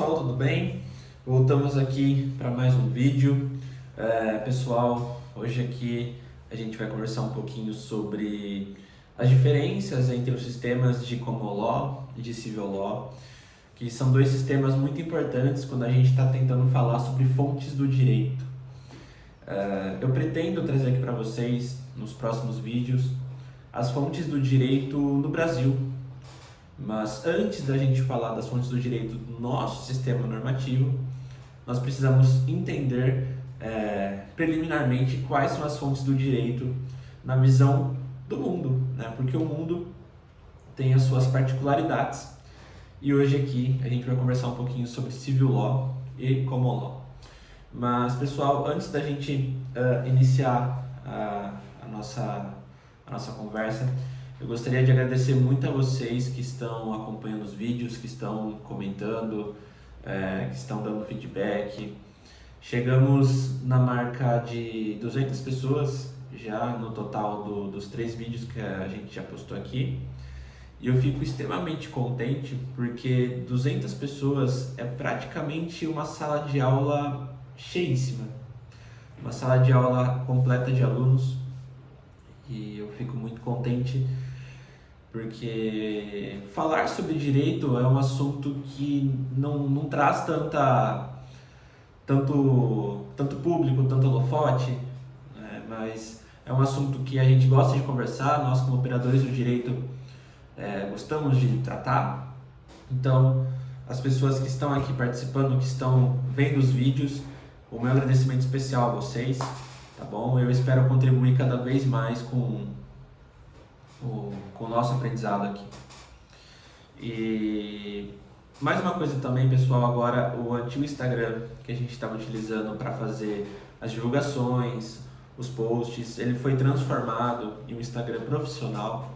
pessoal, tudo bem? Voltamos aqui para mais um vídeo. Pessoal, hoje aqui a gente vai conversar um pouquinho sobre as diferenças entre os sistemas de Common Law e de Civil Law, que são dois sistemas muito importantes quando a gente está tentando falar sobre fontes do direito. Eu pretendo trazer aqui para vocês, nos próximos vídeos, as fontes do direito no Brasil. Mas antes da gente falar das fontes do direito do nosso sistema normativo, nós precisamos entender preliminarmente quais são as fontes do direito na visão do mundo, né? Porque o mundo tem as suas particularidades. E hoje aqui a gente vai conversar um pouquinho sobre Civil Law e Common Law. Mas pessoal, antes da gente iniciar a nossa conversa, eu gostaria de agradecer muito a vocês que estão acompanhando os vídeos, que estão comentando, que estão dando feedback. Chegamos na marca de 200 pessoas já no total dos 3 vídeos que a gente já postou aqui. E eu fico extremamente contente porque 200 pessoas é praticamente uma sala de aula cheíssima. Uma sala de aula completa de alunos. E eu fico muito contente porque falar sobre direito é um assunto que não traz tanto público, tanto holofote, né? Mas é um assunto que a gente gosta de conversar, nós como operadores do direito gostamos de tratar. Então, as pessoas que estão aqui participando, que estão vendo os vídeos, o meu agradecimento especial a vocês, tá bom? Eu espero contribuir cada vez mais com o nosso aprendizado aqui. E mais uma coisa também, pessoal, agora o antigo Instagram que a gente estava utilizando para fazer as divulgações, os posts, ele foi transformado em um Instagram profissional,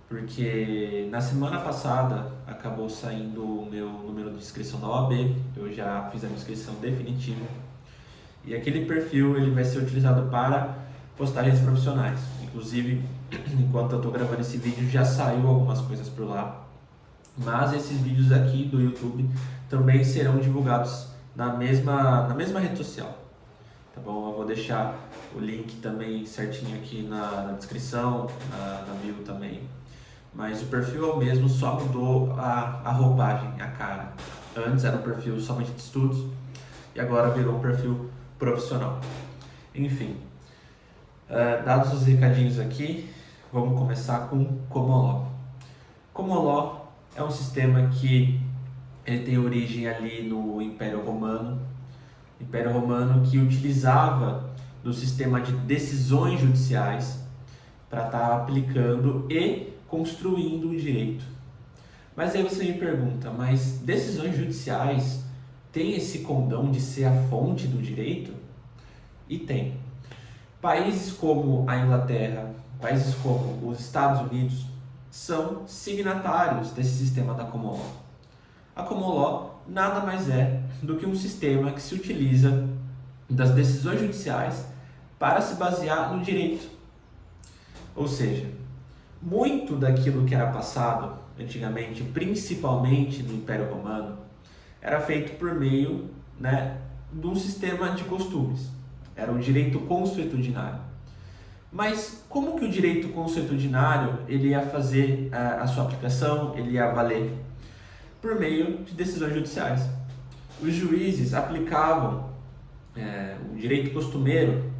porque na semana passada acabou saindo o meu número de inscrição na OAB, eu já fiz a minha inscrição definitiva, e aquele perfil ele vai ser utilizado para postagens profissionais. Inclusive, enquanto eu estou gravando esse vídeo, já saiu algumas coisas por lá. Mas esses vídeos aqui do YouTube também serão divulgados na mesma rede social. Tá bom? Eu vou deixar o link também certinho aqui na descrição, na bio também. Mas o perfil é o mesmo, só mudou a roupagem, a cara. Antes era um perfil somente de estudos e agora virou um perfil profissional. Enfim. Dados os recadinhos aqui, vamos começar com Common Law. Common Law é um sistema que ele tem origem ali no Império Romano que utilizava do sistema de decisões judiciais para estar aplicando e construindo o direito. Mas aí você me pergunta, mas decisões judiciais têm esse condão de ser a fonte do direito? E tem. Países como a Inglaterra, países como os Estados Unidos, são signatários desse sistema da Common Law. A Common Law nada mais é do que um sistema que se utiliza das decisões judiciais para se basear no direito. Ou seja, muito daquilo que era passado antigamente, principalmente no Império Romano, era feito por meio, de um sistema de costumes. Era o direito consuetudinário. Mas como que o direito consuetudinário ele ia fazer a sua aplicação, ele ia valer? Por meio de decisões judiciais. Os juízes aplicavam o direito costumeiro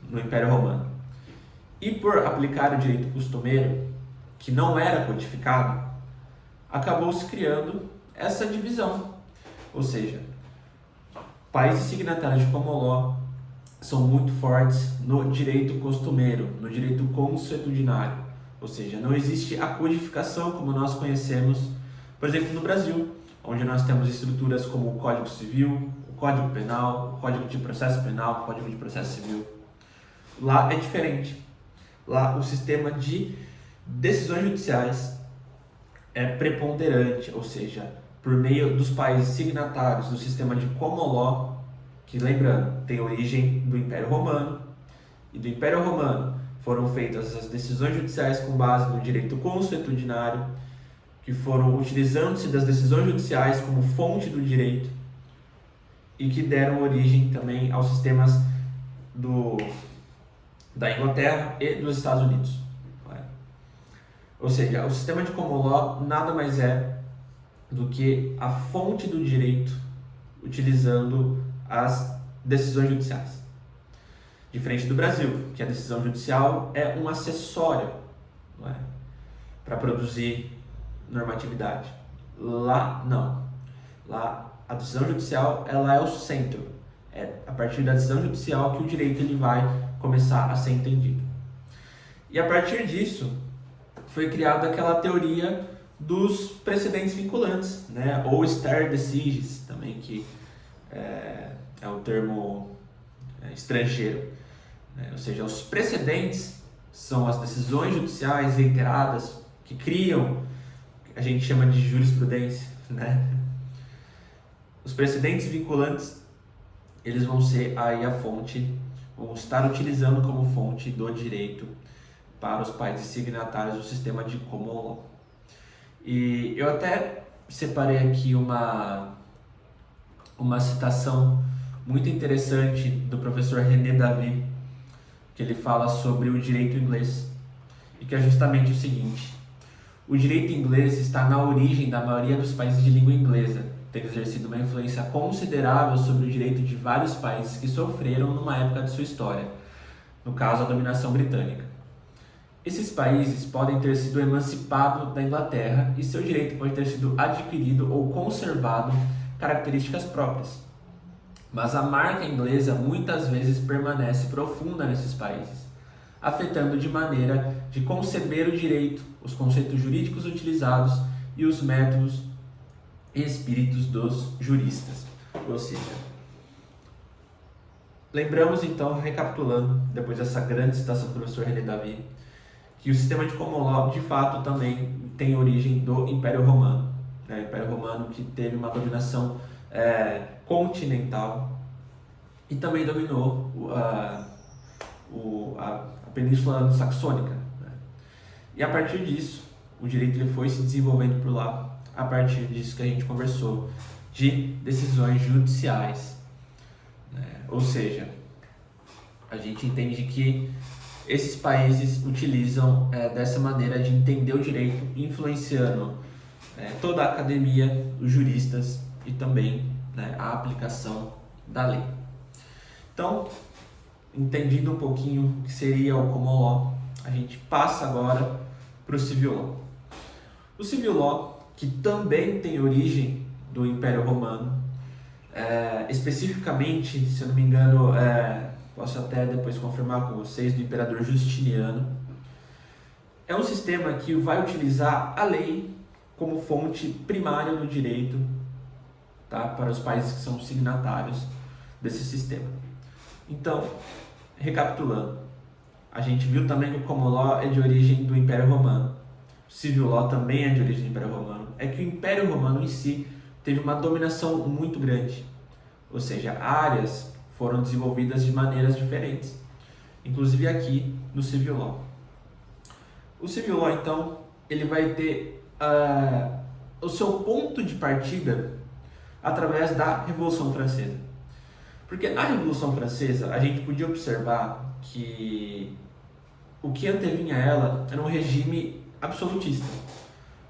no Império Romano. E por aplicar o direito costumeiro, que não era codificado, acabou-se criando essa divisão. Ou seja, países signatários de Common Law são muito fortes no direito costumeiro, no direito consuetudinário. Ou seja, não existe a codificação como nós conhecemos, por exemplo, no Brasil, onde nós temos estruturas como o Código Civil, o Código Penal, o Código de Processo Penal, o Código de Processo Civil. Lá é diferente. Lá o sistema de decisões judiciais é preponderante, ou seja, por meio dos países signatários do sistema de Common Law, que, lembrando, tem origem do Império Romano, e do Império Romano foram feitas as decisões judiciais com base no direito consuetudinário, que foram utilizando-se das decisões judiciais como fonte do direito e que deram origem também aos sistemas da Inglaterra e dos Estados Unidos. Ou seja, o sistema de common law nada mais é do que a fonte do direito utilizando as decisões judiciais. Diferente do Brasil, que a decisão judicial é um acessório, não é? Para produzir normatividade. Lá, não. Lá, a decisão judicial ela é o centro. É a partir da decisão judicial que o direito ele vai começar a ser entendido. E a partir disso, foi criada aquela teoria dos precedentes vinculantes, né? Ou stare decisis, também, que é o termo estrangeiro. Né? Ou seja, os precedentes são as decisões judiciais reiteradas que criam, a gente chama de jurisprudência, né? Os precedentes vinculantes, eles vão ser aí a fonte, vão estar utilizando como fonte do direito para os países signatários do sistema de common law. E eu até separei aqui uma citação muito interessante do professor René Davy, que ele fala sobre o direito inglês, e que é justamente o seguinte: o direito inglês está na origem da maioria dos países de língua inglesa, tendo exercido uma influência considerável sobre o direito de vários países que sofreram numa época de sua história, no caso a dominação britânica. Esses países podem ter sido emancipados da Inglaterra e seu direito pode ter sido adquirido ou conservado características próprias. Mas a marca inglesa muitas vezes permanece profunda nesses países, afetando de maneira de conceber o direito, os conceitos jurídicos utilizados e os métodos e espíritos dos juristas. Ou seja, lembramos então, recapitulando, depois dessa grande citação do professor René Davy, que o sistema de common law, de fato, também tem origem do Império Romano. O Império Romano que teve uma dominação continental e também dominou a Península Saxônica. Né? E a partir disso, o direito ele foi se desenvolvendo por lá, a partir disso que a gente conversou, de decisões judiciais. Né? Ou seja, a gente entende que esses países utilizam dessa maneira de entender o direito, influenciando toda a academia, os juristas e também a aplicação da lei. Então, entendido um pouquinho o que seria o common law, a gente passa agora para o civil law. O civil law, que também tem origem do Império Romano, especificamente, se eu não me engano, posso até depois confirmar com vocês, do imperador Justiniano. É um sistema que vai utilizar a lei como fonte primária do direito, tá? Para os países que são signatários desse sistema. Então, recapitulando, a gente viu também que o common law é de origem do Império Romano. O civil law também é de origem do Império Romano. É que o Império Romano em si teve uma dominação muito grande, ou seja, áreas foram desenvolvidas de maneiras diferentes, inclusive aqui no civil law. O civil law, então, ele vai ter o seu ponto de partida através da Revolução Francesa. Porque na Revolução Francesa a gente podia observar que o que antevinha a ela era um regime absolutista,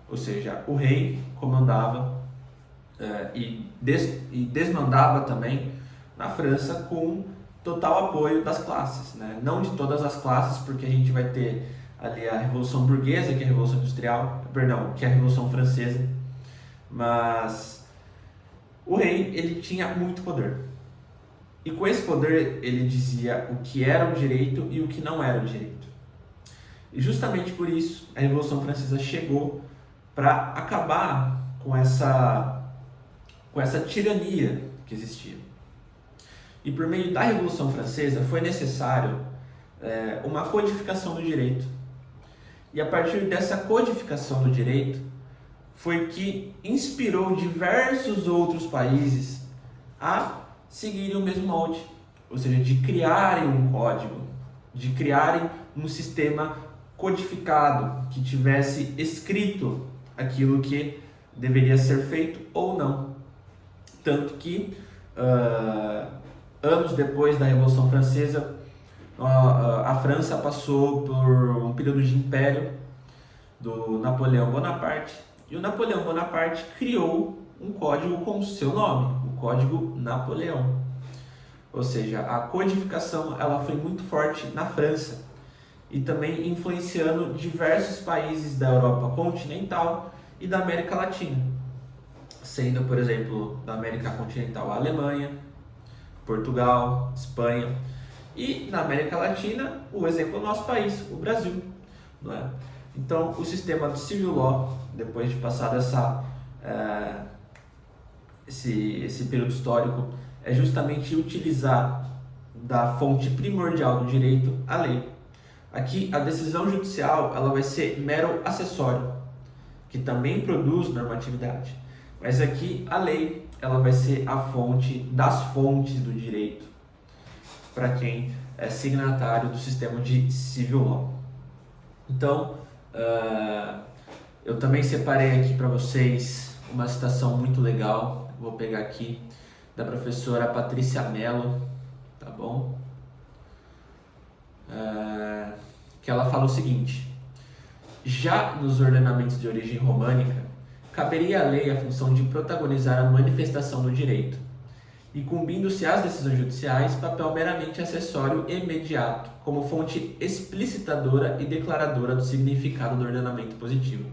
ou seja, o rei comandava e desmandava também na França com total apoio das classes, né? Não de todas as classes, porque a gente vai ter ali a Revolução Burguesa, que é a Revolução Industrial, que é a Revolução Francesa, mas o rei ele tinha muito poder. E com esse poder ele dizia o que era o direito e o que não era o direito. E justamente por isso a Revolução Francesa chegou para acabar com essa tirania que existia. E por meio da Revolução Francesa foi necessário uma codificação do direito. E a partir dessa codificação do direito foi que inspirou diversos outros países a seguirem o mesmo molde, ou seja, de criarem um código, de criarem um sistema codificado que tivesse escrito aquilo que deveria ser feito ou não. Tanto que, anos depois da Revolução Francesa, a França passou por um período de império do Napoleão Bonaparte, e o Napoleão Bonaparte criou um código com o seu nome, o Código Napoleão. Ou seja, a codificação ela foi muito forte na França e também influenciando diversos países da Europa continental e da América Latina, sendo, por exemplo, da América continental a Alemanha, Portugal, Espanha, e na América Latina o exemplo é o nosso país, o Brasil, não é? Então, o sistema do Civil Law, depois de passar esse período histórico, é justamente utilizar da fonte primordial do direito a lei. Aqui, a decisão judicial ela vai ser mero acessório, que também produz normatividade. Mas aqui, a lei ela vai ser a fonte das fontes do direito para quem é signatário do sistema de Civil Law. Então, eu também separei aqui para vocês uma citação muito legal. Vou pegar aqui da professora Patrícia Mello, tá bom? Que ela fala o seguinte: já nos ordenamentos de origem românica, caberia à lei a função de protagonizar a manifestação do direito, incumbindo-se às decisões judiciais papel meramente acessório e imediato, como fonte explicitadora e declaradora do significado do ordenamento positivo.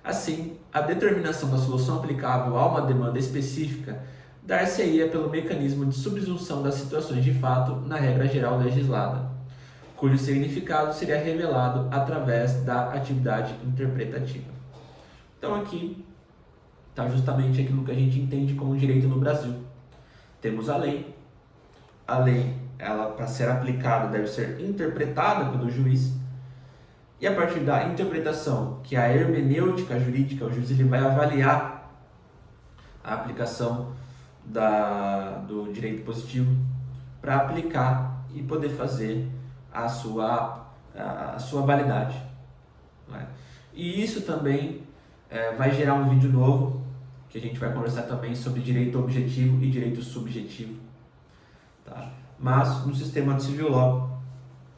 Assim, a determinação da solução aplicável a uma demanda específica dar-se-ia pelo mecanismo de subsunção das situações de fato na regra geral legislada, cujo significado seria revelado através da atividade interpretativa. Então aqui está justamente aquilo que a gente entende como direito no Brasil. Temos a lei, ela para ser aplicada deve ser interpretada pelo juiz, e a partir da interpretação, que é a hermenêutica jurídica, o juiz ele vai avaliar a aplicação do direito positivo para aplicar e poder fazer a sua validade. Não é? E isso também vai gerar um vídeo novo, que a gente vai conversar também sobre direito objetivo e direito subjetivo. Tá? Mas no sistema de Civil Law,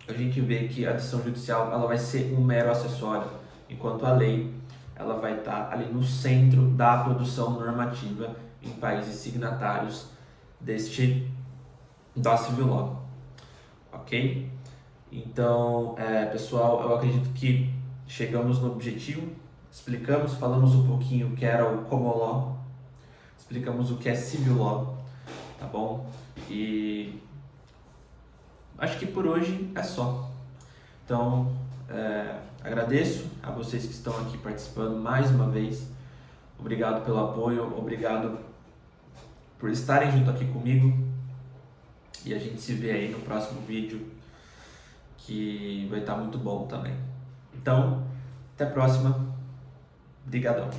a gente vê que a decisão judicial ela vai ser um mero acessório, enquanto a lei ela vai estar ali no centro da produção normativa em países signatários da Civil Law. Ok? Então, pessoal, eu acredito que chegamos no objetivo, falamos um pouquinho o que era o Common Law, explicamos o que é Civil Law, tá bom? E acho que por hoje é só. Então, agradeço a vocês que estão aqui participando mais uma vez. Obrigado pelo apoio, obrigado por estarem junto aqui comigo. E a gente se vê aí no próximo vídeo, que vai estar muito bom também. Então, até a próxima. Obrigadão.